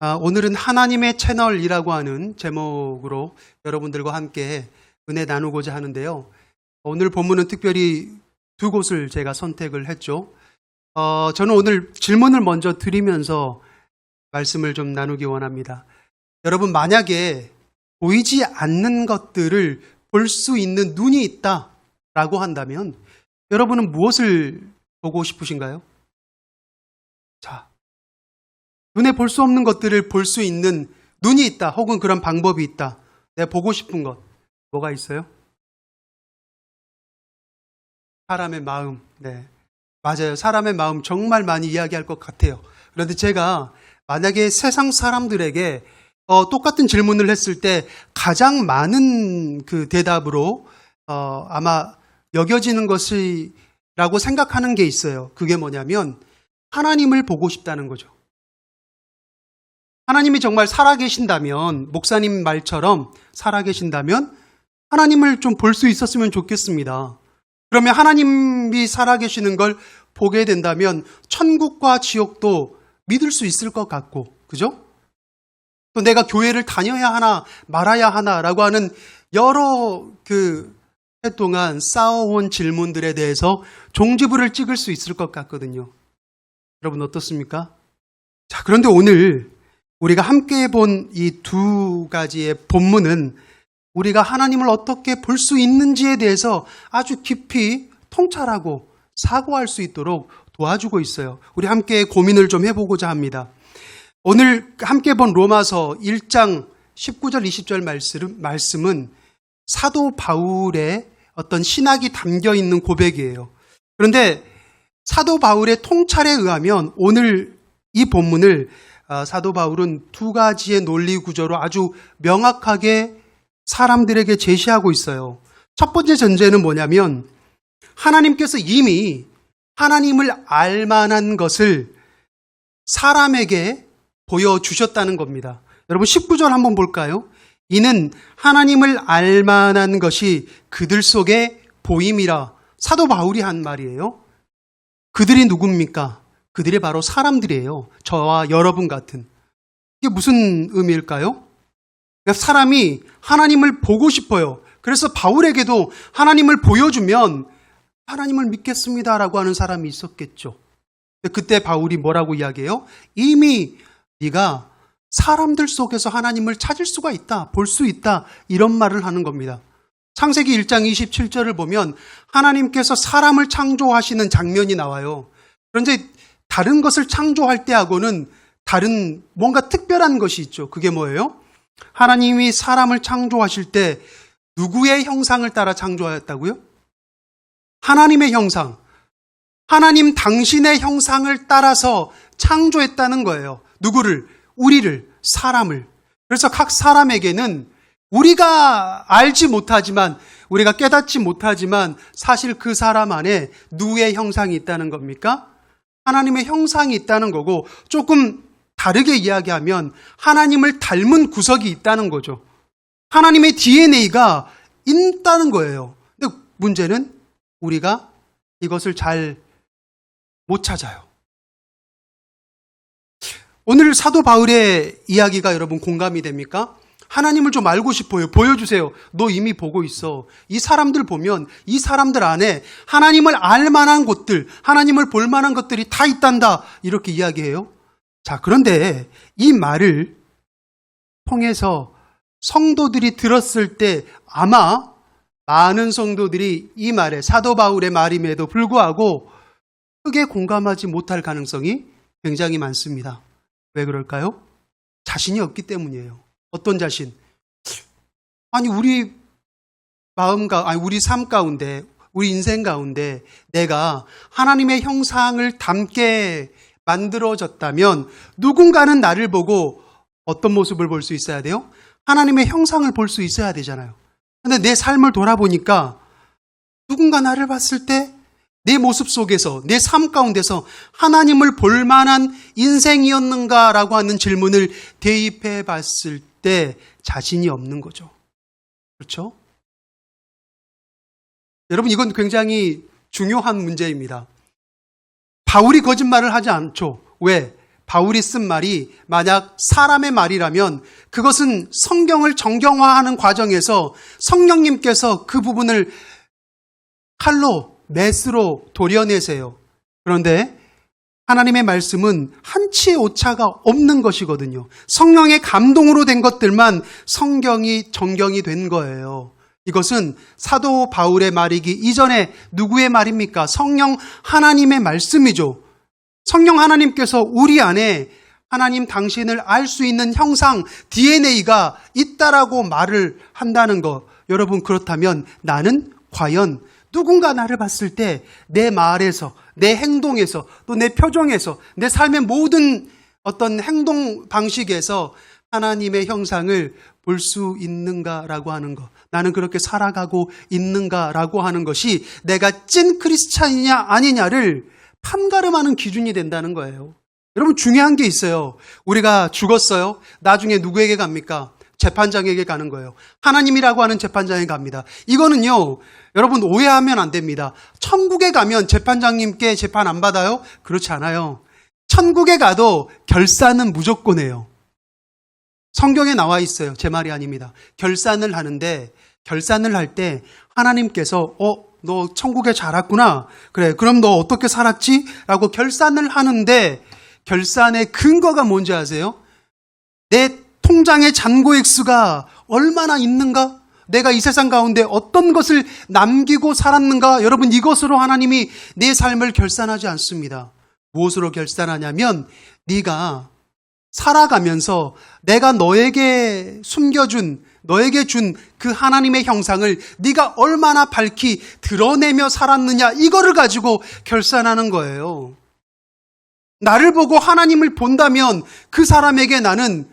오늘은 하나님의 채널이라고 하는 제목으로 여러분들과 함께 은혜 나누고자 하는데요. 오늘 본문은 특별히 두 곳을 제가 선택을 했죠. 저는 오늘 질문을 먼저 드리면서 말씀을 좀 나누기 원합니다. 여러분, 만약에 보이지 않는 것들을 볼 수 있는 눈이 있다라고 한다면 여러분은 무엇을 보고 싶으신가요? 자, 눈에 볼 수 없는 것들을 볼 수 있는 눈이 있다, 혹은 그런 방법이 있다. 내가 보고 싶은 것, 뭐가 있어요? 사람의 마음. 네, 맞아요. 사람의 마음 정말 많이 이야기할 것 같아요. 그런데 제가 만약에 세상 사람들에게 똑같은 질문을 했을 때 가장 많은 그 대답으로 아마 여겨지는 것이라고 생각하는 게 있어요. 그게 뭐냐면 하나님을 보고 싶다는 거죠. 하나님이 정말 살아계신다면, 목사님 말처럼 살아계신다면 하나님을 좀 볼 수 있었으면 좋겠습니다. 그러면 하나님이 살아계시는 걸 보게 된다면 천국과 지옥도 믿을 수 있을 것 같고, 그죠? 또 내가 교회를 다녀야 하나 말아야 하나라고 하는 여러 해 동안 쌓아온 질문들에 대해서 종지부를 찍을 수 있을 것 같거든요. 여러분 어떻습니까? 자, 그런데 오늘 우리가 함께 본 이 두 가지의 본문은 우리가 하나님을 어떻게 볼 수 있는지에 대해서 아주 깊이 통찰하고 사고할 수 있도록 도와주고 있어요. 우리 함께 고민을 좀 해보고자 합니다. 오늘 함께 본 로마서 1장 19절 20절 말씀은 사도 바울의 어떤 신학이 담겨 있는 고백이에요. 그런데 사도 바울의 통찰에 의하면 오늘 이 본문을 사도 바울은 두 가지의 논리 구조로 아주 명확하게 사람들에게 제시하고 있어요. 첫 번째 전제는 뭐냐면 하나님께서 이미 하나님을 알 만한 것을 사람에게 보여주셨다는 겁니다. 여러분 19절 한번 볼까요? 이는 하나님을 알 만한 것이 그들 속에 보임이라. 사도 바울이 한 말이에요. 그들이 누굽니까? 그들이 바로 사람들이에요. 저와 여러분 같은. 이게 무슨 의미일까요? 그러니까 사람이 하나님을 보고 싶어요. 그래서 바울에게도 하나님을 보여주면 하나님을 믿겠습니다라고 하는 사람이 있었겠죠. 그때 바울이 뭐라고 이야기해요? 이미 네가 사람들 속에서 하나님을 찾을 수가 있다, 볼 수 있다, 이런 말을 하는 겁니다. 창세기 1장 27절을 보면 하나님께서 사람을 창조하시는 장면이 나와요. 그런데 다른 것을 창조할 때하고는 다른 뭔가 특별한 것이 있죠. 그게 뭐예요? 하나님이 사람을 창조하실 때 누구의 형상을 따라 창조하였다고요? 하나님의 형상. 하나님 당신의 형상을 따라서 창조했다는 거예요. 누구를? 우리를, 사람을. 그래서 각 사람에게는 우리가 알지 못하지만, 우리가 깨닫지 못하지만 사실 그 사람 안에 누구의 형상이 있다는 겁니까? 하나님의 형상이 있다는 거고, 조금 다르게 이야기하면 하나님을 닮은 구석이 있다는 거죠. 하나님의 DNA가 있다는 거예요. 근데 문제는 우리가 이것을 잘 못 찾아요. 오늘 사도 바울의 이야기가 여러분 공감이 됩니까? 하나님을 좀 알고 싶어요. 보여주세요. 너 이미 보고 있어. 이 사람들 보면 이 사람들 안에 하나님을 알 만한 것들, 하나님을 볼 만한 것들이 다 있단다. 이렇게 이야기해요. 자, 그런데 이 말을 통해서 성도들이 들었을 때 아마 많은 성도들이 이 말에, 사도 바울의 말임에도 불구하고 크게 공감하지 못할 가능성이 굉장히 많습니다. 왜 그럴까요? 자신이 없기 때문이에요. 어떤 자신? 아니, 우리 우리 삶 가운데, 우리 인생 가운데 내가 하나님의 형상을 담게 만들어졌다면 누군가는 나를 보고 어떤 모습을 볼 수 있어야 돼요? 하나님의 형상을 볼 수 있어야 되잖아요. 근데 내 삶을 돌아보니까 누군가 나를 봤을 때 내 모습 속에서, 내 삶 가운데서 하나님을 볼 만한 인생이었는가라고 하는 질문을 대입해 봤을 때 자신이 없는 거죠. 그렇죠? 여러분, 이건 굉장히 중요한 문제입니다. 바울이 거짓말을 하지 않죠. 왜? 바울이 쓴 말이 만약 사람의 말이라면 그것은 성경을 정경화하는 과정에서 성령님께서 그 부분을 칼로, 맷으로 도려내세요. 그런데 하나님의 말씀은 한치의 오차가 없는 것이거든요. 성령의 감동으로 된 것들만 성경이 정경이 된 거예요. 이것은 사도 바울의 말이기 이전에 누구의 말입니까? 성령 하나님의 말씀이죠. 성령 하나님께서 우리 안에 하나님 당신을 알 수 있는 형상, DNA가 있다라고 말을 한다는 거. 여러분, 그렇다면 나는 과연 누군가 나를 봤을 때 내 말에서, 내 행동에서, 또 내 표정에서, 내 삶의 모든 어떤 행동 방식에서 하나님의 형상을 볼 수 있는가라고 하는 것. 나는 그렇게 살아가고 있는가라고 하는 것이 내가 찐 크리스찬이냐 아니냐를 판가름하는 기준이 된다는 거예요. 여러분, 중요한 게 있어요. 우리가 죽었어요. 나중에 누구에게 갑니까? 재판장에게 가는 거예요. 하나님이라고 하는 재판장에 갑니다. 이거는요, 여러분 오해하면 안 됩니다. 천국에 가면 재판장님께 재판 안 받아요? 그렇지 않아요. 천국에 가도 결산은 무조건 해요. 성경에 나와 있어요. 제 말이 아닙니다. 결산을 하는데, 결산을 할 때 하나님께서 너 천국에 잘 왔구나. 그래, 그럼 너 어떻게 살았지? 라고 결산을 하는데, 결산의 근거가 뭔지 아세요? 내 통장의 잔고액 수가 얼마나 있는가? 내가 이 세상 가운데 어떤 것을 남기고 살았는가? 여러분, 이것으로 하나님이 내 삶을 결산하지 않습니다. 무엇으로 결산하냐면, 네가 살아가면서 내가 너에게 숨겨준, 너에게 준 그 하나님의 형상을 네가 얼마나 밝히 드러내며 살았느냐, 이거를 가지고 결산하는 거예요. 나를 보고 하나님을 본다면 그 사람에게 나는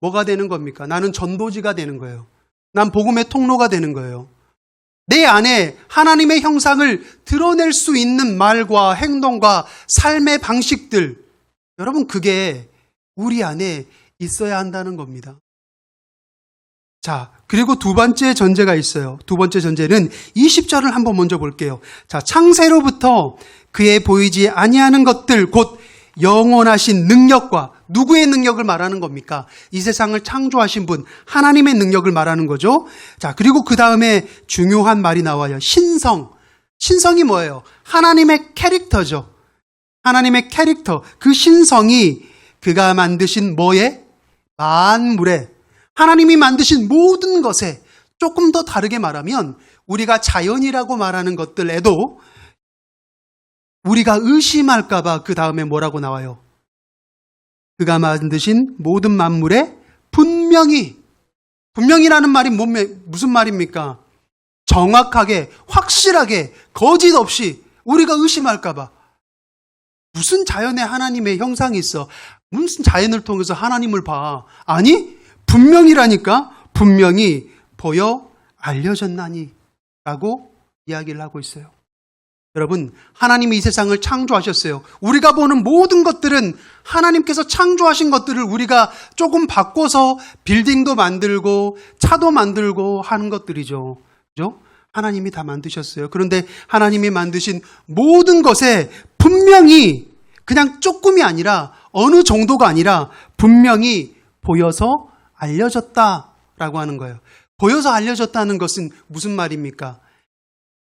뭐가 되는 겁니까? 나는 전도지가 되는 거예요. 난 복음의 통로가 되는 거예요. 내 안에 하나님의 형상을 드러낼 수 있는 말과 행동과 삶의 방식들, 여러분, 그게 우리 안에 있어야 한다는 겁니다. 자, 그리고 두 번째 전제가 있어요. 두 번째 전제는 20절을 한번 먼저 볼게요. 자, 창세로부터 그의 보이지 아니하는 것들, 곧 영원하신 능력과, 누구의 능력을 말하는 겁니까? 이 세상을 창조하신 분, 하나님의 능력을 말하는 거죠. 자, 그리고 그 다음에 중요한 말이 나와요. 신성. 신성이 뭐예요? 하나님의 캐릭터죠. 하나님의 캐릭터. 그 신성이 그가 만드신 뭐에? 만물에. 하나님이 만드신 모든 것에, 조금 더 다르게 말하면 우리가 자연이라고 말하는 것들에도 우리가 의심할까봐 그 다음에 뭐라고 나와요? 그가 만드신 모든 만물에 분명히라는 말이 무슨 말입니까? 정확하게, 확실하게, 거짓 없이 우리가 의심할까봐. 무슨 자연에 하나님의 형상이 있어? 무슨 자연을 통해서 하나님을 봐? 아니, 분명히라니까. 분명히 보여 알려졌나니 라고 이야기를 하고 있어요. 여러분, 하나님이 이 세상을 창조하셨어요. 우리가 보는 모든 것들은 하나님께서 창조하신 것들을 우리가 조금 바꿔서 빌딩도 만들고 차도 만들고 하는 것들이죠. 그죠? 하나님이 다 만드셨어요. 그런데 하나님이 만드신 모든 것에 분명히, 그냥 조금이 아니라, 어느 정도가 아니라 분명히 보여서 알려졌다라고 하는 거예요. 보여서 알려졌다는 것은 무슨 말입니까?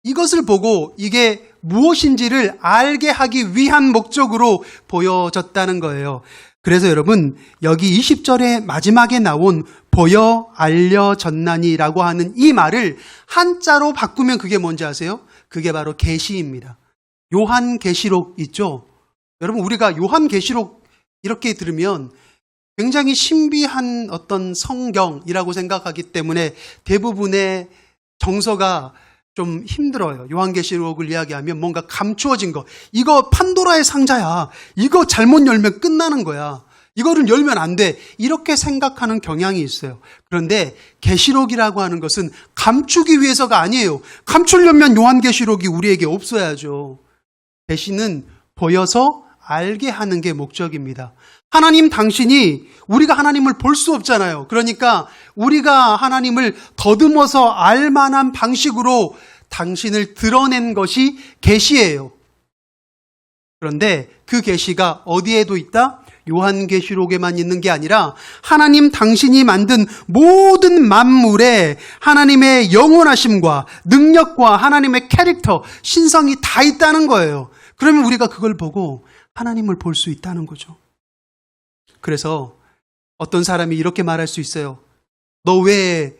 이것을 보고 이게 무엇인지를 알게 하기 위한 목적으로 보여졌다는 거예요. 그래서 여러분, 여기 20절의 마지막에 나온 보여 알려졌나니라고 하는 이 말을 한자로 바꾸면 그게 뭔지 아세요? 그게 바로 계시입니다. 요한계시록 있죠? 여러분, 우리가 요한계시록 이렇게 들으면 굉장히 신비한 어떤 성경이라고 생각하기 때문에 대부분의 정서가 좀 힘들어요. 요한계시록을 이야기하면 뭔가 감추어진 거. 이거 판도라의 상자야. 이거 잘못 열면 끝나는 거야. 이거를 열면 안 돼. 이렇게 생각하는 경향이 있어요. 그런데 계시록이라고 하는 것은 감추기 위해서가 아니에요. 감추려면 요한계시록이 우리에게 없어야죠. 계시는 보여서 알게 하는 게 목적입니다. 하나님 당신이, 우리가 하나님을 볼 수 없잖아요. 그러니까 우리가 하나님을 더듬어서 알 만한 방식으로 당신을 드러낸 것이 계시예요. 그런데 그 계시가 어디에도 있다? 요한계시록에만 있는 게 아니라 하나님 당신이 만든 모든 만물에 하나님의 영원하심과 능력과 하나님의 캐릭터, 신성이 다 있다는 거예요. 그러면 우리가 그걸 보고 하나님을 볼 수 있다는 거죠. 그래서 어떤 사람이 이렇게 말할 수 있어요. 너 왜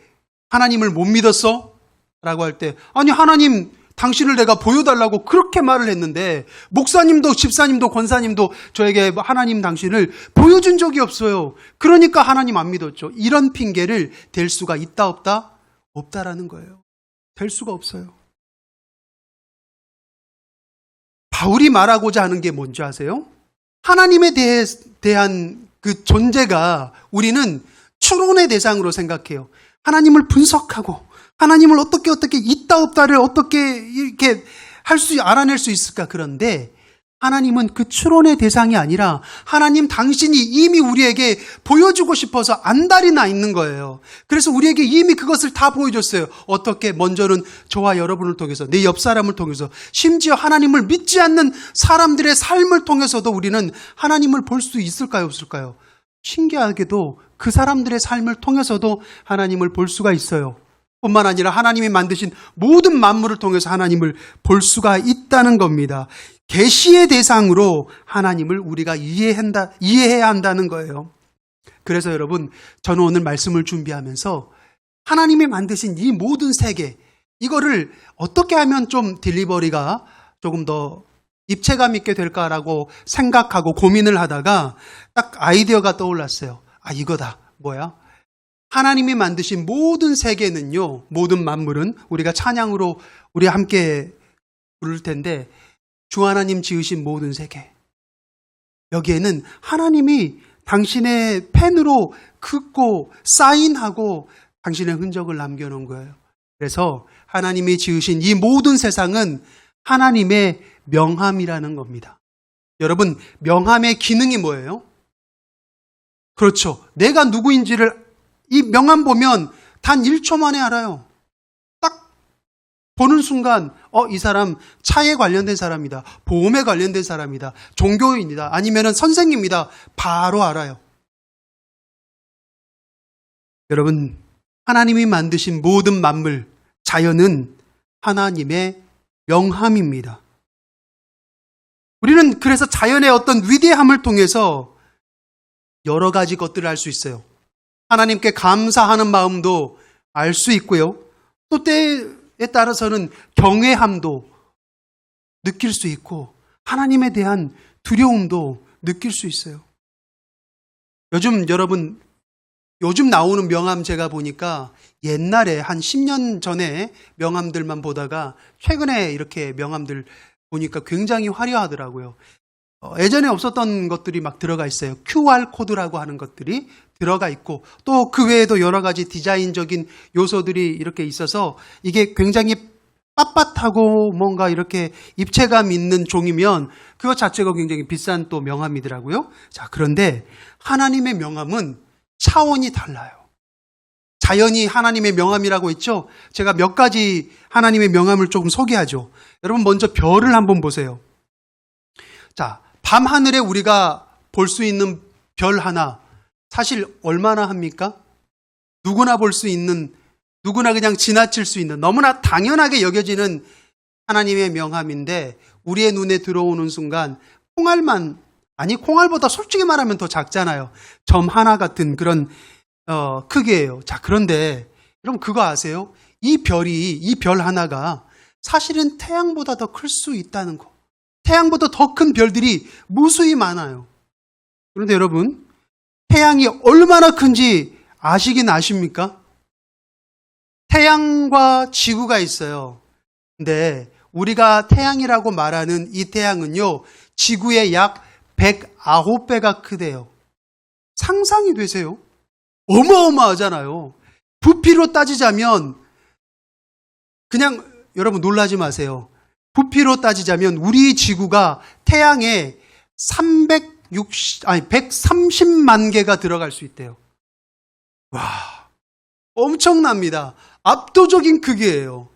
하나님을 못 믿었어? 라고 할 때, 아니 하나님 당신을 내가 보여달라고 그렇게 말을 했는데 목사님도 집사님도 권사님도 저에게 하나님 당신을 보여준 적이 없어요. 그러니까 하나님 안 믿었죠. 이런 핑계를 댈 수가 있다 없다? 없다라는 거예요. 될 수가 없어요. 바울이 말하고자 하는 게 뭔지 아세요? 하나님에 대한 그 존재가 우리는 추론의 대상으로 생각해요. 하나님을 분석하고 하나님을 어떻게 있다 없다를 어떻게 이렇게 알아낼 수 있을까? 그런데 하나님은 그 추론의 대상이 아니라 하나님 당신이 이미 우리에게 보여주고 싶어서 안달이 나 있는 거예요. 그래서 우리에게 이미 그것을 다 보여줬어요. 어떻게? 먼저는 저와 여러분을 통해서, 내 옆 사람을 통해서, 심지어 하나님을 믿지 않는 사람들의 삶을 통해서도 우리는 하나님을 볼 수 있을까요? 없을까요? 신기하게도 그 사람들의 삶을 통해서도 하나님을 볼 수가 있어요. 뿐만 아니라 하나님이 만드신 모든 만물을 통해서 하나님을 볼 수가 있다는 겁니다. 계시의 대상으로 하나님을 우리가 이해해야 한다는 거예요. 그래서 여러분, 저는 오늘 말씀을 준비하면서 하나님이 만드신 이 모든 세계, 이거를 어떻게 하면 좀 딜리버리가 조금 더 입체감 있게 될까라고 생각하고 고민을 하다가 딱 아이디어가 떠올랐어요. 아, 이거다. 뭐야? 하나님이 만드신 모든 세계는요, 모든 만물은 우리가 찬양으로 우리 함께 부를 텐데, 주 하나님 지으신 모든 세계. 여기에는 하나님이 당신의 펜으로 긋고 사인하고 당신의 흔적을 남겨놓은 거예요. 그래서 하나님이 지으신 이 모든 세상은 하나님의 명함이라는 겁니다. 여러분, 명함의 기능이 뭐예요? 그렇죠. 내가 누구인지를 이 명함 보면 단 1초 만에 알아요. 딱 보는 순간 이 사람 차에 관련된 사람이다. 보험에 관련된 사람이다. 종교인이다. 아니면 선생님이다. 바로 알아요. 여러분, 하나님이 만드신 모든 만물, 자연은 하나님의 명함입니다. 우리는 그래서 자연의 어떤 위대함을 통해서 여러 가지 것들을 알 수 있어요. 하나님께 감사하는 마음도 알 수 있고요. 또 때에 따라서는 경외함도 느낄 수 있고 하나님에 대한 두려움도 느낄 수 있어요. 요즘 나오는 명함 제가 보니까 옛날에 한 10년 전에 명함들만 보다가 최근에 이렇게 명함들 보니까 굉장히 화려하더라고요. 예전에 없었던 것들이 막 들어가 있어요. QR코드라고 하는 것들이 들어가 있고 또 그 외에도 여러 가지 디자인적인 요소들이 이렇게 있어서 이게 굉장히 빳빳하고 뭔가 이렇게 입체감 있는 종이면 그것 자체가 굉장히 비싼 또 명함이더라고요. 자, 그런데 하나님의 명함은 차원이 달라요. 자연이 하나님의 명함이라고 했죠. 제가 몇 가지 하나님의 명함을 조금 소개하죠. 여러분 먼저 별을 한번 보세요. 자, 밤하늘에 우리가 볼 수 있는 별 하나, 사실 얼마나 합니까? 누구나 볼 수 있는, 누구나 그냥 지나칠 수 있는, 너무나 당연하게 여겨지는 하나님의 명함인데 우리의 눈에 들어오는 순간 콩알보다 솔직히 말하면 더 작잖아요. 점 하나 같은 그런 크기예요. 자, 그런데 여러분 그거 아세요? 이 별 하나가 사실은 태양보다 더 클 수 있다는 거. 태양보다 더 큰 별들이 무수히 많아요. 그런데 여러분, 태양이 얼마나 큰지 아시긴 아십니까? 태양과 지구가 있어요. 근데 우리가 태양이라고 말하는 이 태양은요, 지구의 약 109배가 크대요. 상상이 되세요? 어마어마하잖아요. 부피로 따지자면, 그냥 여러분 놀라지 마세요. 부피로 따지자면 우리 지구가 태양에 130만 개가 들어갈 수 있대요. 와, 엄청납니다. 압도적인 크기예요.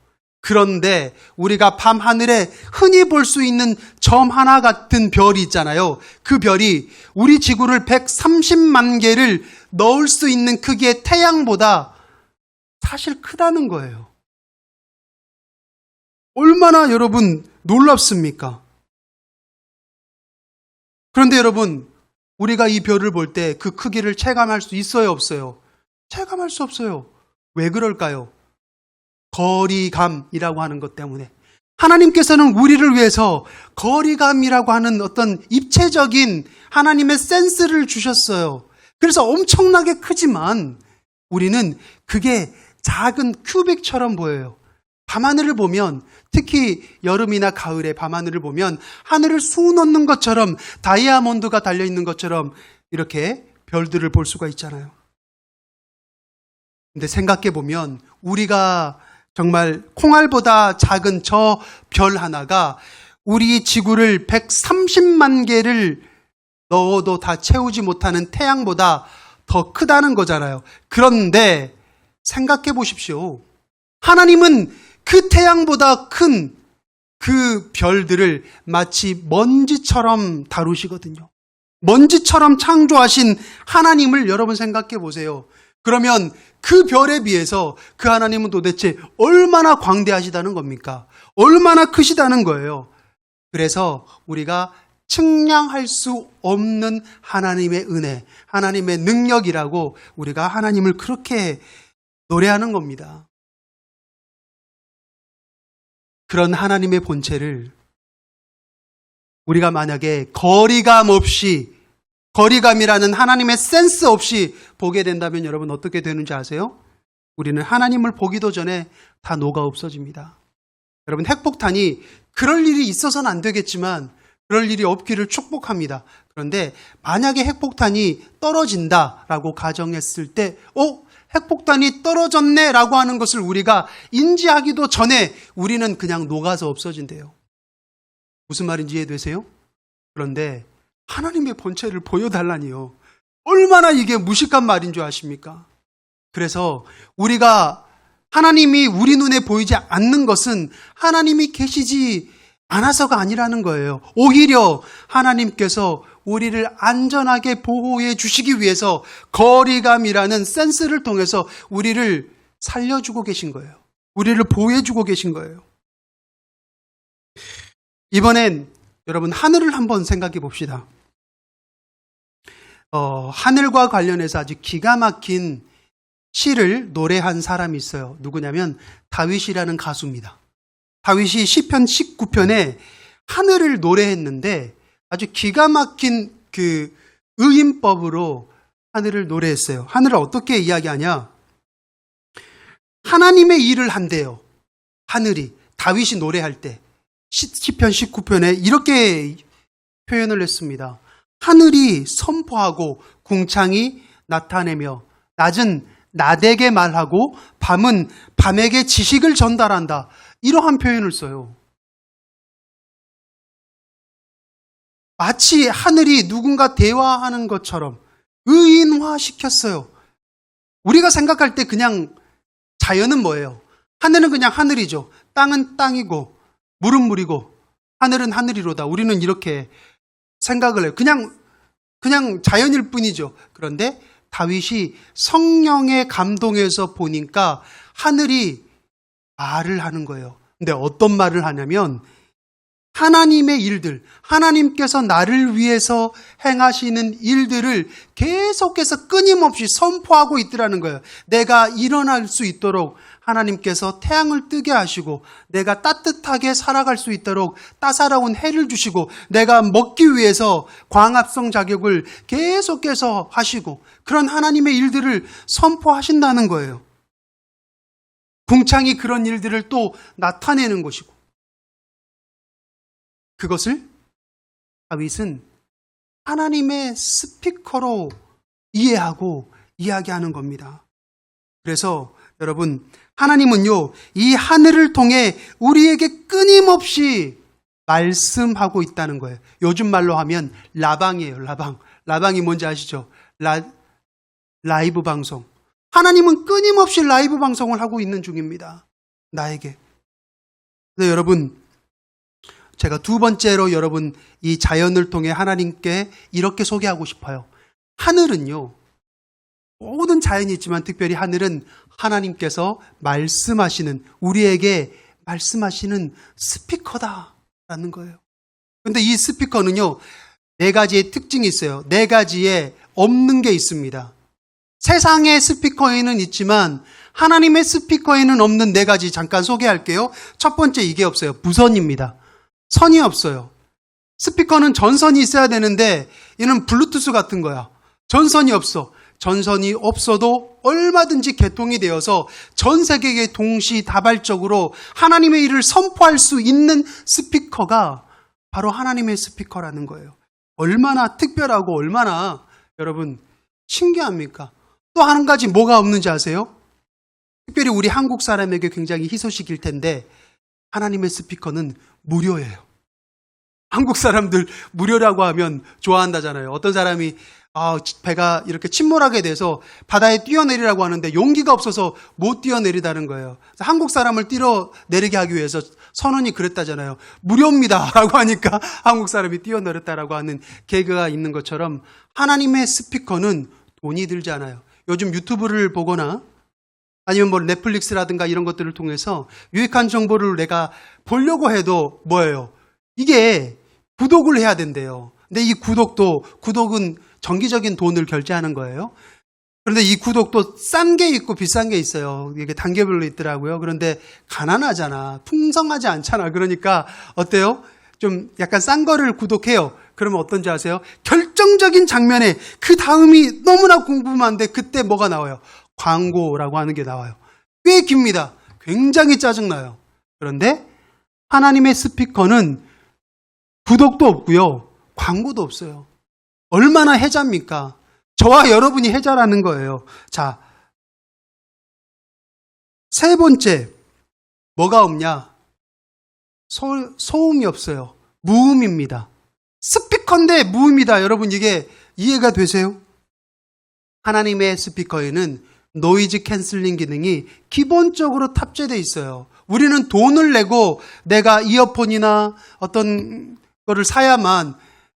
그런데 우리가 밤하늘에 흔히 볼 수 있는 점 하나 같은 별이 있잖아요. 그 별이 우리 지구를 130만 개를 넣을 수 있는 크기의 태양보다 사실 크다는 거예요. 얼마나 여러분 놀랍습니까? 그런데 여러분, 우리가 이 별을 볼 때 그 크기를 체감할 수 있어요, 없어요? 체감할 수 없어요. 왜 그럴까요? 거리감이라고 하는 것 때문에. 하나님께서는 우리를 위해서 거리감이라고 하는 어떤 입체적인 하나님의 센스를 주셨어요. 그래서 엄청나게 크지만 우리는 그게 작은 큐빅처럼 보여요. 밤하늘을 보면, 특히 여름이나 가을에 밤하늘을 보면 하늘을 수놓는 것처럼, 다이아몬드가 달려있는 것처럼 이렇게 별들을 볼 수가 있잖아요. 근데 생각해 보면 우리가 정말 콩알보다 작은 저 별 하나가 우리 지구를 130만 개를 넣어도 다 채우지 못하는 태양보다 더 크다는 거잖아요. 그런데 생각해 보십시오. 하나님은 그 태양보다 큰 그 별들을 마치 먼지처럼 다루시거든요. 먼지처럼 창조하신 하나님을 여러분 생각해 보세요. 그러면 그 별에 비해서 그 하나님은 도대체 얼마나 광대하시다는 겁니까? 얼마나 크시다는 거예요. 그래서 우리가 측량할 수 없는 하나님의 은혜, 하나님의 능력이라고 우리가 하나님을 그렇게 노래하는 겁니다. 그런 하나님의 본체를 우리가 만약에 거리감이라는 하나님의 센스 없이 보게 된다면 여러분 어떻게 되는지 아세요? 우리는 하나님을 보기도 전에 다 녹아 없어집니다. 여러분, 핵폭탄이 그럴 일이 있어서는 안 되겠지만 그럴 일이 없기를 축복합니다. 그런데 만약에 핵폭탄이 떨어진다라고 가정했을 때 핵폭탄이 떨어졌네 라고 하는 것을 우리가 인지하기도 전에 우리는 그냥 녹아서 없어진대요. 무슨 말인지 이해되세요? 그런데 하나님의 본체를 보여달라니요. 얼마나 이게 무식한 말인 줄 아십니까? 그래서 우리가 하나님이 우리 눈에 보이지 않는 것은 하나님이 계시지 않아서가 아니라는 거예요. 오히려 하나님께서 우리를 안전하게 보호해 주시기 위해서 거리감이라는 센스를 통해서 우리를 살려주고 계신 거예요. 우리를 보호해주고 계신 거예요. 이번엔 여러분 하늘을 한번 생각해 봅시다. 하늘과 관련해서 아주 기가 막힌 시를 노래한 사람이 있어요. 누구냐면 다윗이라는 가수입니다. 다윗이 시편 19편에 하늘을 노래했는데 아주 기가 막힌 그 의인법으로 하늘을 노래했어요. 하늘을 어떻게 이야기하냐? 하나님의 일을 한대요. 하늘이 다윗이 노래할 때 시편 19편에 이렇게 표현을 했습니다. 하늘이 선포하고 궁창이 나타내며 낮은 낮에게 말하고 밤은 밤에게 지식을 전달한다. 이러한 표현을 써요. 마치 하늘이 누군가 대화하는 것처럼 의인화시켰어요. 우리가 생각할 때 그냥 자연은 뭐예요? 하늘은 그냥 하늘이죠. 땅은 땅이고 물은 물이고 하늘은 하늘이로다. 우리는 이렇게 생각을 해요. 그냥 자연일 뿐이죠. 그런데 다윗이 성령의 감동에서 보니까 하늘이 말을 하는 거예요. 근데 어떤 말을 하냐면 하나님의 일들, 하나님께서 나를 위해서 행하시는 일들을 계속해서 끊임없이 선포하고 있더라는 거예요. 내가 일어날 수 있도록 하나님께서 태양을 뜨게 하시고, 내가 따뜻하게 살아갈 수 있도록 따사로운 해를 주시고, 내가 먹기 위해서 광합성 작용을 계속해서 하시고, 그런 하나님의 일들을 선포하신다는 거예요. 궁창이 그런 일들을 또 나타내는 것이고, 그것을 다윗은 하나님의 스피커로 이해하고 이야기하는 겁니다. 그래서 여러분, 하나님은요, 이 하늘을 통해 우리에게 끊임없이 말씀하고 있다는 거예요. 요즘 말로 하면 라방이에요, 라방. 라방이 뭔지 아시죠? 라이브 방송. 하나님은 끊임없이 라이브 방송을 하고 있는 중입니다. 나에게. 그래서 여러분, 제가 두 번째로 여러분 이 자연을 통해 하나님께 이렇게 소개하고 싶어요. 하늘은요, 모든 자연이 있지만 특별히 하늘은 하나님께서 말씀하시는, 우리에게 말씀하시는 스피커다라는 거예요. 근데 이 스피커는요, 네 가지의 특징이 있어요. 네 가지에 없는 게 있습니다. 세상의 스피커에는 있지만 하나님의 스피커에는 없는 네 가지 잠깐 소개할게요. 첫 번째, 이게 없어요. 무선입니다. 선이 없어요. 스피커는 전선이 있어야 되는데 얘는 블루투스 같은 거야. 전선이 없어. 전선이 없어도 얼마든지 개통이 되어서 전 세계에 동시다발적으로 하나님의 일을 선포할 수 있는 스피커가 바로 하나님의 스피커라는 거예요. 얼마나 특별하고 얼마나 여러분 신기합니까? 또 한 가지 뭐가 없는지 아세요? 특별히 우리 한국 사람에게 굉장히 희소식일 텐데 하나님의 스피커는 무료예요. 한국 사람들 무료라고 하면 좋아한다잖아요. 어떤 사람이 배가 이렇게 침몰하게 돼서 바다에 뛰어내리라고 하는데 용기가 없어서 못 뛰어내리다는 거예요. 한국 사람을 뛰어내리게 하기 위해서 선원이 그랬다잖아요. 무료입니다 라고 하니까 한국 사람이 뛰어내렸다라고 하는 개그가 있는 것처럼 하나님의 스피커는 돈이 들지 않아요. 요즘 유튜브를 보거나 아니면 뭐 넷플릭스라든가 이런 것들을 통해서 유익한 정보를 내가 보려고 해도 뭐예요? 이게 구독을 해야 된대요. 근데 이 구독은 정기적인 돈을 결제하는 거예요. 그런데 이 구독도 싼 게 있고 비싼 게 있어요. 이게 단계별로 있더라고요. 그런데 가난하잖아. 풍성하지 않잖아. 그러니까 어때요? 좀 약간 싼 거를 구독해요. 그러면 어떤지 아세요? 결정적인 장면에 그 다음이 너무나 궁금한데 그때 뭐가 나와요? 광고라고 하는 게 나와요. 꽤 깁니다. 굉장히 짜증나요. 그런데 하나님의 스피커는 구독도 없고요. 광고도 없어요. 얼마나 혜자입니까? 저와 여러분이 혜자라는 거예요. 자, 세 번째, 뭐가 없냐? 소음이 없어요. 무음입니다. 스피커인데 무음이다. 여러분 이게 이해가 되세요? 하나님의 스피커에는 노이즈 캔슬링 기능이 기본적으로 탑재되어 있어요. 우리는 돈을 내고 내가 이어폰이나 어떤 거를 사야만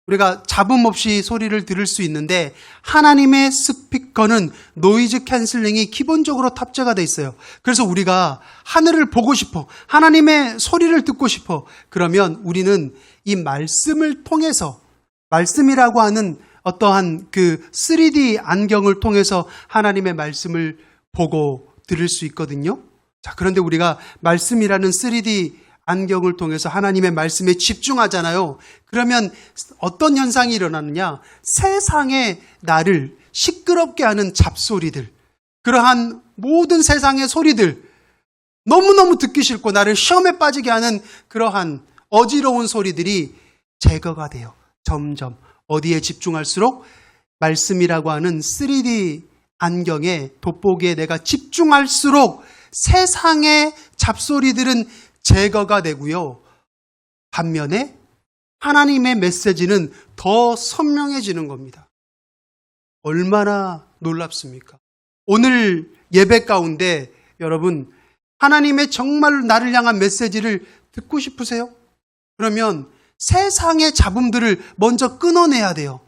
우리가 잡음 없이 소리를 들을 수 있는데 하나님의 스피커는 노이즈 캔슬링이 기본적으로 탑재가 돼 있어요. 그래서 우리가 하늘을 보고 싶어. 하나님의 소리를 듣고 싶어. 그러면 우리는 이 말씀을 통해서 말씀이라고 하는 어떠한 그 3D 안경을 통해서 하나님의 말씀을 보고 들을 수 있거든요. 자, 그런데 우리가 말씀이라는 3D 안경을 통해서 하나님의 말씀에 집중하잖아요. 그러면 어떤 현상이 일어나느냐? 세상의 나를 시끄럽게 하는 잡소리들, 그러한 모든 세상의 소리들, 너무너무 듣기 싫고 나를 시험에 빠지게 하는 그러한 어지러운 소리들이 제거가 돼요. 점점 어디에 집중할수록 말씀이라고 하는 3D 안경에 돋보기에 내가 집중할수록 세상의 잡소리들은 제거가 되고요. 반면에 하나님의 메시지는 더 선명해지는 겁니다. 얼마나 놀랍습니까? 오늘 예배 가운데 여러분 하나님의 정말 나를 향한 메시지를 듣고 싶으세요? 그러면 세상의 잡음들을 먼저 끊어내야 돼요.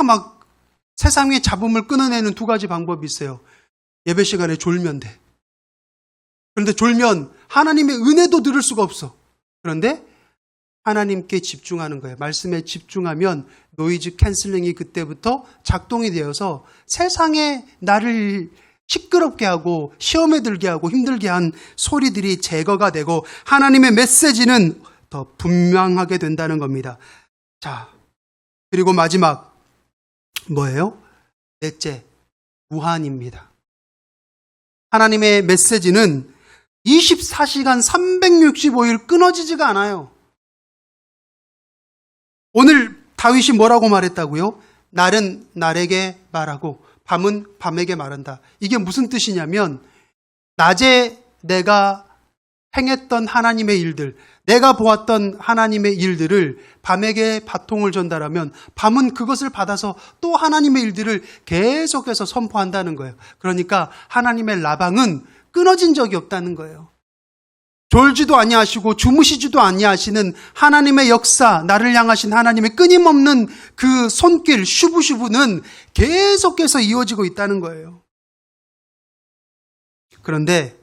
막 세상의 잡음을 끊어내는 두 가지 방법이 있어요. 예배 시간에 졸면 돼. 그런데 졸면 하나님의 은혜도 들을 수가 없어. 그런데 하나님께 집중하는 거예요. 말씀에 집중하면 노이즈 캔슬링이 그때부터 작동이 되어서 세상에 나를 시끄럽게 하고 시험에 들게 하고 힘들게 한 소리들이 제거가 되고 하나님의 메시지는 더 분명하게 된다는 겁니다. 자, 그리고 마지막 뭐예요? 넷째, 무한입니다. 하나님의 메시지는 24시간 365일 끊어지지가 않아요. 오늘 다윗이 뭐라고 말했다고요? 날은 날에게 말하고 밤은 밤에게 말한다. 이게 무슨 뜻이냐면 낮에 내가 행했던 하나님의 일들, 내가 보았던 하나님의 일들을 밤에게 바통을 전달하면 밤은 그것을 받아서 또 하나님의 일들을 계속해서 선포한다는 거예요. 그러니까 하나님의 라방은 끊어진 적이 없다는 거예요. 졸지도 아니하시고 주무시지도 아니하시는 하나님의 역사, 나를 향하신 하나님의 끊임없는 그 손길, 슈브슈브는 계속해서 이어지고 있다는 거예요. 그런데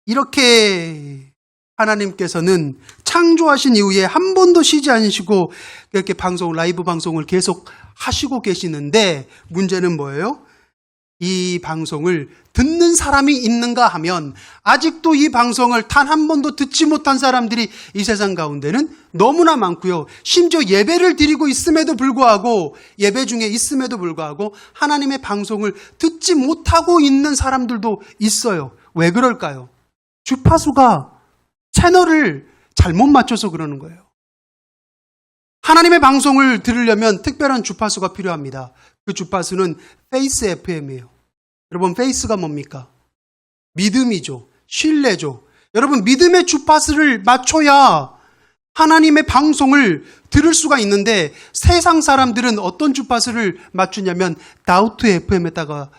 이렇게 하나님께서는 창조하신 이후에 한 번도 쉬지 않으시고 이렇게 라이브 방송을 계속 하시고 계시는데 문제는 뭐예요? 이 방송을 듣는 사람이 있는가 하면 아직도 이 방송을 단 한 번도 듣지 못한 사람들이 이 세상 가운데는 너무나 많고요. 심지어 예배를 드리고 있음에도 불구하고, 예배 중에 있음에도 불구하고 하나님의 방송을 듣지 못하고 있는 사람들도 있어요. 왜 그럴까요? 주파수가 채널을 잘못 맞춰서 그러는 거예요. 하나님의 방송을 들으려면 특별한 주파수가 필요합니다. 그 주파수는 페이스 FM이에요. 여러분, 페이스가 뭡니까? 믿음이죠. 신뢰죠. 여러분, 믿음의 주파수를 맞춰야 하나님의 방송을 들을 수가 있는데 세상 사람들은 어떤 주파수를 맞추냐면 다우트 FM에다가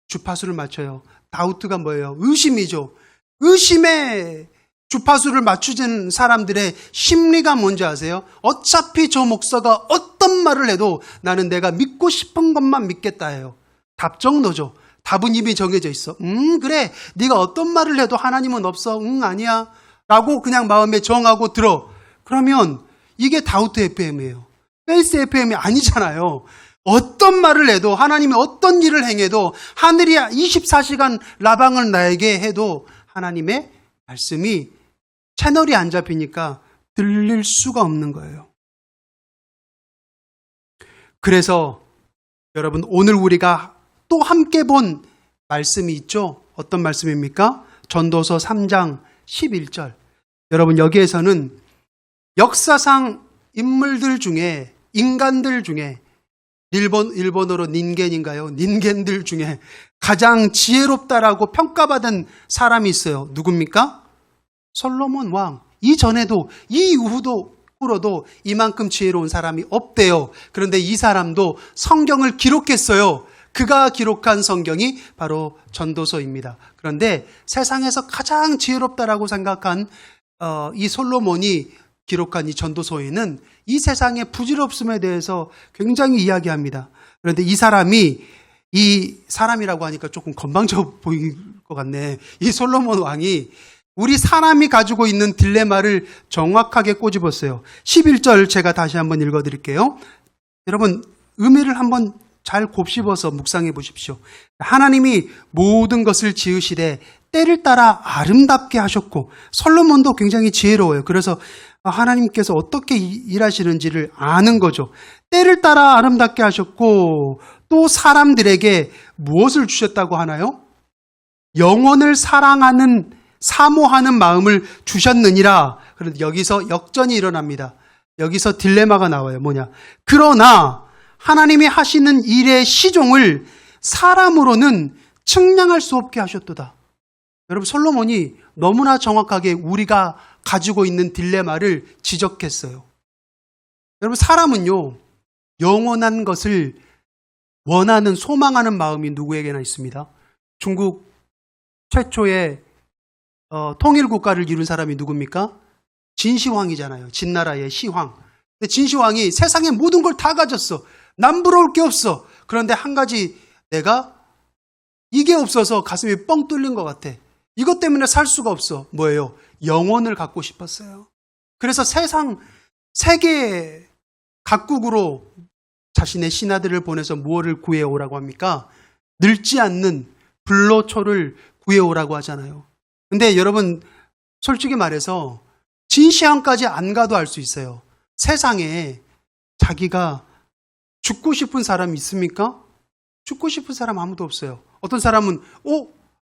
주파수를 맞춰요. 다우트가 뭐예요? 의심이죠. 의심의 주파수를 맞추는 사람들의 심리가 뭔지 아세요? 어차피 저 목사가 어떤 말을 해도 나는 내가 믿고 싶은 것만 믿겠다 해요. 답정너죠. 답은 이미 정해져 있어. 그래. 네가 어떤 말을 해도 하나님은 없어. 아니야. 라고 그냥 마음에 정하고 들어. 그러면 이게 다우트 FM이에요. 페이스 FM이 아니잖아요. 어떤 말을 해도, 하나님이 어떤 일을 행해도, 하늘이 24시간 라방을 나에게 해도 하나님의 말씀이 채널이 안 잡히니까 들릴 수가 없는 거예요. 그래서 여러분, 오늘 우리가 또 함께 본 말씀이 있죠. 어떤 말씀입니까? 전도서 3장 11절. 여러분, 여기에서는 역사상 인물들 중에, 인간들 중에, 일본어로 닌겐인가요? 닌겐들 중에 가장 지혜롭다라고 평가받은 사람이 있어요. 누굽니까? 솔로몬 왕. 이전에도, 이 이후로도 이만큼 지혜로운 사람이 없대요. 그런데 이 사람도 성경을 기록했어요. 그가 기록한 성경이 바로 전도서입니다. 그런데 세상에서 가장 지혜롭다라고 생각한 이 솔로몬이 기록한 이 전도서에는 이 세상의 부질없음에 대해서 굉장히 이야기합니다. 그런데 이 사람이라고 하니까 조금 건방져 보일 것 같네. 이 솔로몬 왕이 우리 사람이 가지고 있는 딜레마를 정확하게 꼬집었어요. 11절 제가 다시 한번 읽어드릴게요. 여러분, 의미를 한번 잘 곱씹어서 묵상해 보십시오. 하나님이 모든 것을 지으시되 때를 따라 아름답게 하셨고, 솔로몬도 굉장히 지혜로워요. 그래서 하나님께서 어떻게 일하시는지를 아는 거죠. 때를 따라 아름답게 하셨고, 또 사람들에게 무엇을 주셨다고 하나요? 영혼을 사랑하는, 사모하는 마음을 주셨느니라. 그런데 여기서 역전이 일어납니다. 여기서 딜레마가 나와요. 뭐냐? 그러나 하나님이 하시는 일의 시종을 사람으로는 측량할 수 없게 하셨도다. 여러분, 솔로몬이 너무나 정확하게 우리가 가지고 있는 딜레마를 지적했어요. 여러분, 사람은요, 영원한 것을 원하는, 소망하는 마음이 누구에게나 있습니다. 중국 최초의 통일국가를 이룬 사람이 누굽니까? 진시황이잖아요. 진나라의 시황. 근데 진시황이 세상의 모든 걸 다 가졌어. 남부러울 게 없어. 그런데 한 가지, 내가 이게 없어서 가슴이 뻥 뚫린 것 같아. 이것 때문에 살 수가 없어. 뭐예요? 영혼을 갖고 싶었어요. 그래서 세계 각국으로 자신의 신하들을 보내서 무엇을 구해오라고 합니까? 늙지 않는 불로초를 구해오라고 하잖아요. 근데 여러분, 솔직히 말해서 진시황까지 안 가도 알 수 있어요. 세상에 자기가 죽고 싶은 사람이 있습니까? 죽고 싶은 사람 아무도 없어요. 어떤 사람은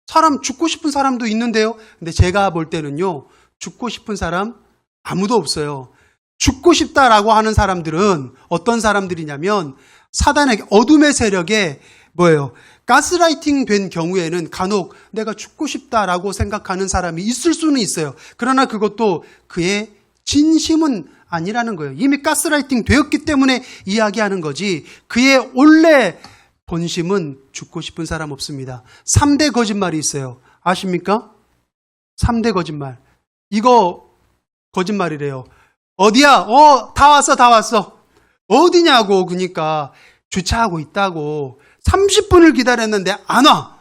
사람 죽고 싶은 사람도 있는데요. 근데 제가 볼 때는요, 죽고 싶은 사람 아무도 없어요. 죽고 싶다라고 하는 사람들은 어떤 사람들이냐면 사단에게, 어둠의 세력에 뭐예요? 가스라이팅 된 경우에는 간혹 내가 죽고 싶다라고 생각하는 사람이 있을 수는 있어요. 그러나 그것도 그의 진심은 아니라는 거예요. 이미 가스라이팅 되었기 때문에 이야기하는 거지, 그의 원래 본심은 죽고 싶은 사람 없습니다. 3대 거짓말이 있어요. 아십니까? 3대 거짓말. 이거 거짓말이래요. 어디야? 다 왔어, 다 왔어. 어디냐고. 그러니까 주차하고 있다고. 30분을 기다렸는데 안 와.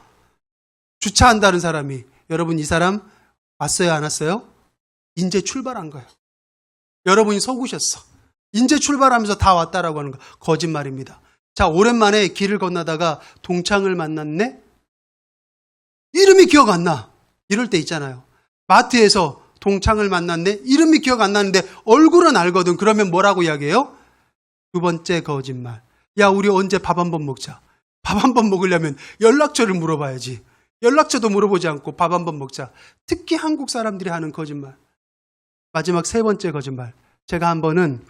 주차한다는 사람이. 여러분, 이 사람 왔어요, 안 왔어요? 이제 출발한 거예요. 여러분이 속으셨어. 이제 출발하면서 다 왔다라고 하는 거. 거짓말입니다. 자, 오랜만에 길을 건너다가 동창을 만났네? 이름이 기억 안 나. 이럴 때 있잖아요. 마트에서 동창을 만났네? 이름이 기억 안 나는데 얼굴은 알거든. 그러면 뭐라고 이야기해요? 두 번째 거짓말. 야, 우리 언제 밥 한번 먹자. 밥 한번 먹으려면 연락처를 물어봐야지. 연락처도 물어보지 않고 밥 한번 먹자. 특히 한국 사람들이 하는 거짓말. 마지막 세 번째 거짓말. 제가 한 번은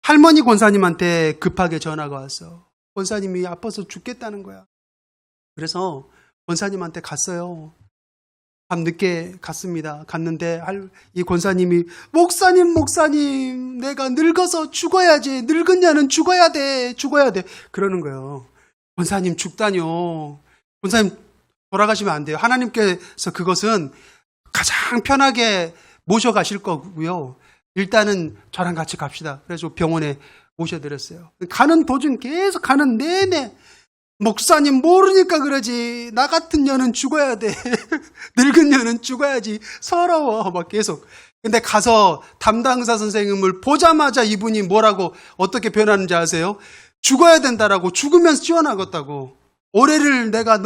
할머니 권사님한테 급하게 전화가 왔어. 권사님이 아파서 죽겠다는 거야. 그래서 권사님한테 갔어요. 밤늦게 갔습니다. 갔는데 이 권사님이 목사님 내가 늙어서 죽어야지. 늙은 자는 죽어야 돼. 그러는 거예요. 권사님 죽다뇨. 권사님 돌아가시면 안 돼요. 하나님께서 그것은 가장 편하게 모셔가실 거고요. 일단은 저랑 같이 갑시다. 그래서 병원에 모셔드렸어요. 가는 도중 계속 가는 내내 목사님 모르니까 그러지. 나 같은 년은 죽어야 돼. 늙은 년은 죽어야지. 서러워. 막 계속. 근데 가서 담당사 선생님을 보자마자 이분이 뭐라고 어떻게 변하는지 아세요? 죽어야 된다라고 죽으면서 뛰어나갔다고. 올해를 내가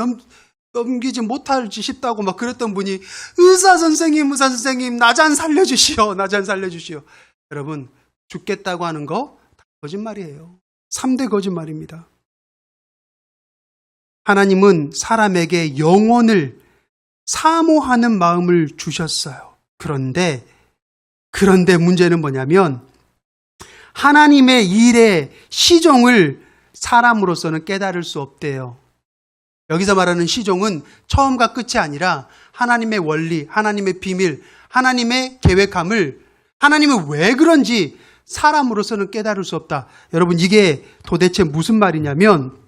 넘기지 못할지 싶다고 막 그랬던 분이 의사 선생님 나 좀 살려주시오. 여러분, 죽겠다고 하는 거 다 거짓말이에요. 3대 거짓말입니다. 하나님은 사람에게 영혼을 사모하는 마음을 주셨어요. 그런데 문제는 뭐냐면 하나님의 일의 시종을 사람으로서는 깨달을 수 없대요. 여기서 말하는 시종은 처음과 끝이 아니라 하나님의 원리, 하나님의 비밀, 하나님의 계획함을 하나님은 왜 그런지 사람으로서는 깨달을 수 없다. 여러분, 이게 도대체 무슨 말이냐면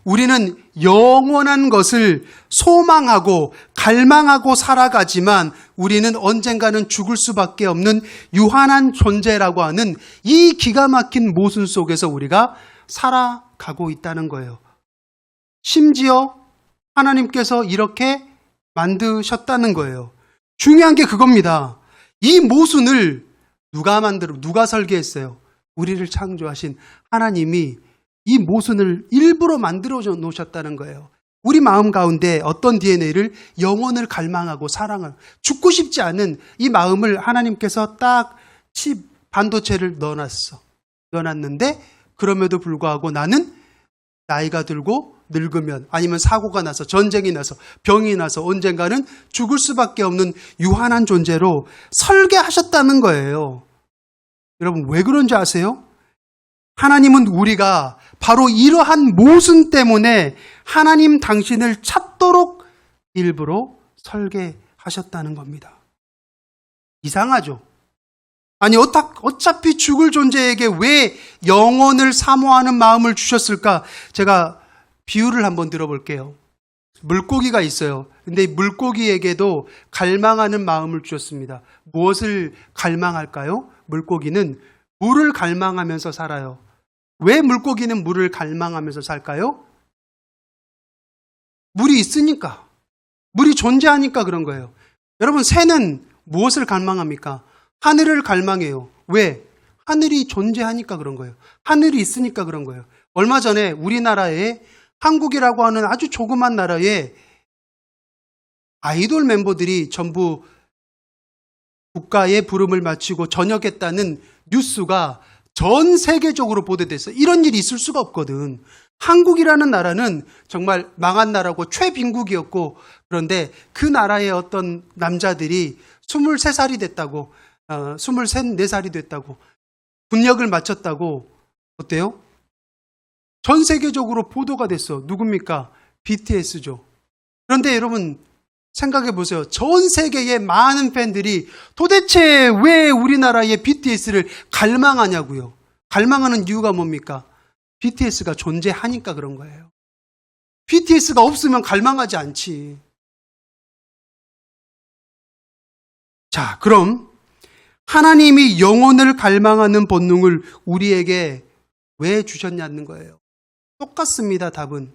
우리는 영원한 것을 소망하고 갈망하고 살아가지만 우리는 언젠가는 죽을 수밖에 없는 유한한 존재라고 하는 이 기가 막힌 모순 속에서 우리가 살아가고 있다는 거예요. 심지어 하나님께서 이렇게 만드셨다는 거예요. 중요한 게 그겁니다. 이 모순을 누가 설계했어요? 우리를 창조하신 하나님이 이 모순을 일부러 만들어 놓으셨다는 거예요. 우리 마음 가운데 어떤 DNA를 영혼을 갈망하고 사랑을 죽고 싶지 않은 이 마음을 하나님께서 딱 칩 반도체를 넣어놨는데 그럼에도 불구하고 나는 나이가 들고 늙으면 아니면 사고가 나서 전쟁이 나서 병이 나서 언젠가는 죽을 수밖에 없는 유한한 존재로 설계하셨다는 거예요. 여러분, 왜 그런지 아세요? 하나님은 우리가 바로 이러한 모순 때문에 하나님 당신을 찾도록 일부러 설계하셨다는 겁니다. 이상하죠? 아니, 어차피 죽을 존재에게 왜 영혼을 사모하는 마음을 주셨을까? 제가 비유를 한번 들어볼게요. 물고기가 있어요. 근데 이 물고기에게도 갈망하는 마음을 주셨습니다. 무엇을 갈망할까요? 물고기는 물을 갈망하면서 살아요. 왜 물고기는 물을 갈망하면서 살까요? 물이 있으니까. 물이 존재하니까 그런 거예요. 여러분, 새는 무엇을 갈망합니까? 하늘을 갈망해요. 왜? 하늘이 존재하니까 그런 거예요. 하늘이 있으니까 그런 거예요. 얼마 전에 우리나라에 한국이라고 하는 아주 조그만 나라에 아이돌 멤버들이 전부 국가의 부름을 마치고 전역했다는 뉴스가 전 세계적으로 보도됐어요. 이런 일이 있을 수가 없거든. 한국이라는 나라는 정말 망한 나라고 최빈국이었고, 그런데 그 나라의 어떤 남자들이 23살이 됐다고, 23, 4살이 됐다고, 군역을 마쳤다고, 어때요? 전 세계적으로 보도가 됐어. 누굽니까? BTS죠. 그런데 여러분, 생각해 보세요. 전 세계의 많은 팬들이 도대체 왜 우리나라의 BTS를 갈망하냐고요. 갈망하는 이유가 뭡니까? BTS가 존재하니까 그런 거예요. BTS가 없으면 갈망하지 않지. 자, 그럼 하나님이 영혼을 갈망하는 본능을 우리에게 왜 주셨냐는 거예요. 똑같습니다, 답은.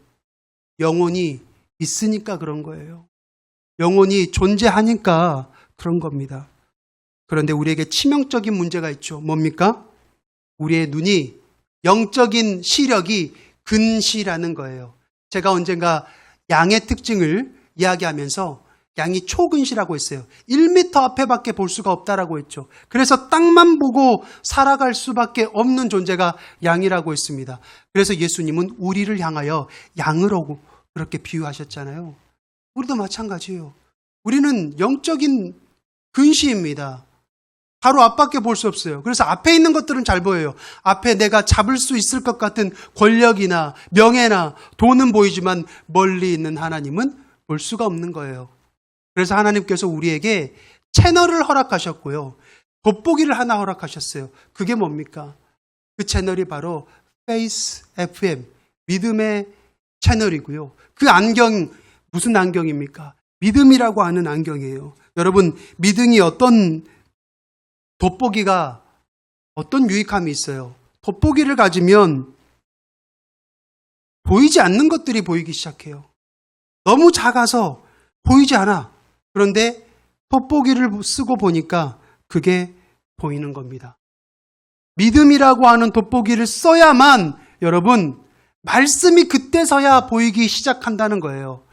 영혼이 있으니까 그런 거예요. 영혼이 존재하니까 그런 겁니다. 그런데 우리에게 치명적인 문제가 있죠. 뭡니까? 우리의 눈이, 영적인 시력이 근시라는 거예요. 제가 언젠가 양의 특징을 이야기하면서 양이 초근시라고 했어요. 1m 앞에밖에 볼 수가 없다라고 했죠. 그래서 땅만 보고 살아갈 수밖에 없는 존재가 양이라고 했습니다. 그래서 예수님은 우리를 향하여 양으로 그렇게 비유하셨잖아요. 우리도 마찬가지예요. 우리는 영적인 근시입니다. 바로 앞밖에 볼 수 없어요. 그래서 앞에 있는 것들은 잘 보여요. 앞에 내가 잡을 수 있을 것 같은 권력이나 명예나 돈은 보이지만 멀리 있는 하나님은 볼 수가 없는 거예요. 그래서 하나님께서 우리에게 채널을 허락하셨고요. 돋보기를 하나 허락하셨어요. 그게 뭡니까? 그 채널이 바로 Faith FM, 믿음의 채널이고요. 그 안경, 무슨 안경입니까? 믿음이라고 하는 안경이에요. 여러분, 믿음이 어떤 돋보기가 어떤 유익함이 있어요? 돋보기를 가지면 보이지 않는 것들이 보이기 시작해요. 너무 작아서 보이지 않아. 그런데 돋보기를 쓰고 보니까 그게 보이는 겁니다. 믿음이라고 하는 돋보기를 써야만 여러분, 말씀이 그때서야 보이기 시작한다는 거예요.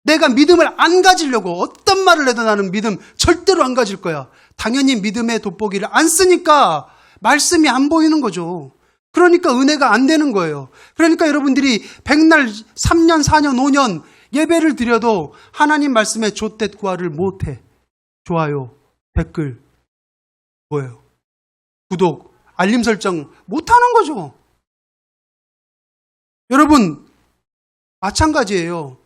내가 믿음을 안 가지려고 어떤 말을 해도 나는 믿음 절대로 안 가질 거야. 당연히 믿음의 돋보기를 안 쓰니까 말씀이 안 보이는 거죠. 그러니까 은혜가 안 되는 거예요. 그러니까 여러분들이 백날 3년, 4년, 5년 예배를 드려도 하나님 말씀에 좆댓 구하를 못해. 좋아요, 댓글, 뭐예요? 구독, 알림 설정 못하는 거죠. 여러분, 마찬가지예요.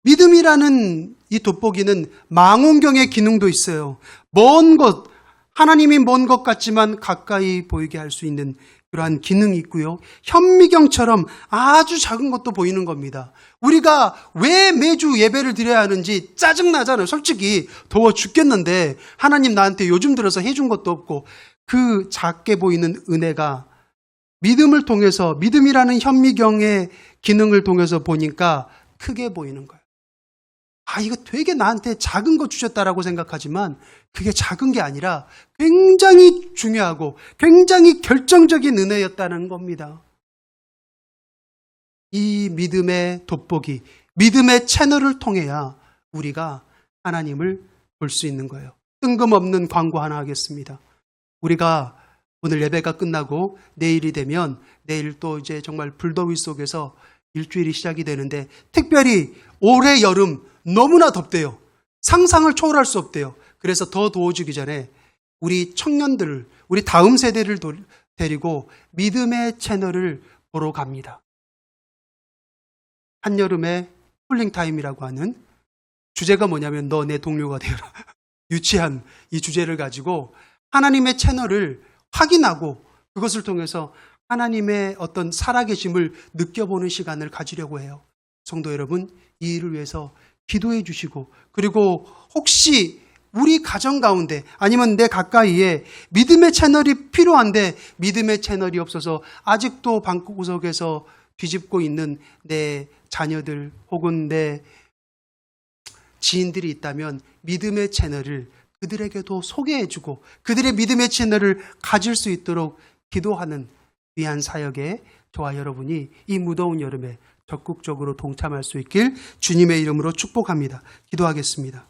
믿음이라는 이 돋보기는 망원경의 기능도 있어요. 먼 것, 하나님이 먼 것 같지만 가까이 보이게 할 수 있는 그러한 기능이 있고요. 현미경처럼 아주 작은 것도 보이는 겁니다. 우리가 왜 매주 예배를 드려야 하는지 짜증나잖아요. 솔직히 더워 죽겠는데 하나님 나한테 요즘 들어서 해준 것도 없고, 그 작게 보이는 은혜가 믿음을 통해서, 믿음이라는 현미경의 기능을 통해서 보니까 크게 보이는 거예요. 아, 이거 되게 나한테 작은 거 주셨다라고 생각하지만 그게 작은 게 아니라 굉장히 중요하고 굉장히 결정적인 은혜였다는 겁니다. 이 믿음의 돋보기, 믿음의 채널을 통해야 우리가 하나님을 볼 수 있는 거예요. 뜬금없는 광고 하나 하겠습니다. 우리가 오늘 예배가 끝나고 내일이 되면 내일 또 이제 정말 불더위 속에서 일주일이 시작이 되는데, 특별히 올해 여름 너무나 덥대요. 상상을 초월할 수 없대요. 그래서 더 더워지기 전에 우리 청년들을, 우리 다음 세대를 데리고 믿음의 채널을 보러 갑니다. 한여름의 쿨링타임이라고 하는 주제가 뭐냐면 너 내 동료가 되어라. 유치한 이 주제를 가지고 하나님의 채널을 확인하고 그것을 통해서 하나님의 어떤 살아계심을 느껴보는 시간을 가지려고 해요. 성도 여러분, 이 일을 위해서 기도해 주시고, 그리고 혹시 우리 가정 가운데 아니면 내 가까이에 믿음의 채널이 필요한데 믿음의 채널이 없어서 아직도 방구석에서 뒤집고 있는 내 자녀들 혹은 내 지인들이 있다면 믿음의 채널을 그들에게도 소개해주고 그들의 믿음의 채널을 가질 수 있도록 기도하는 위한 사역에 저와 여러분이 이 무더운 여름에 적극적으로 동참할 수 있길 주님의 이름으로 축복합니다. 기도하겠습니다.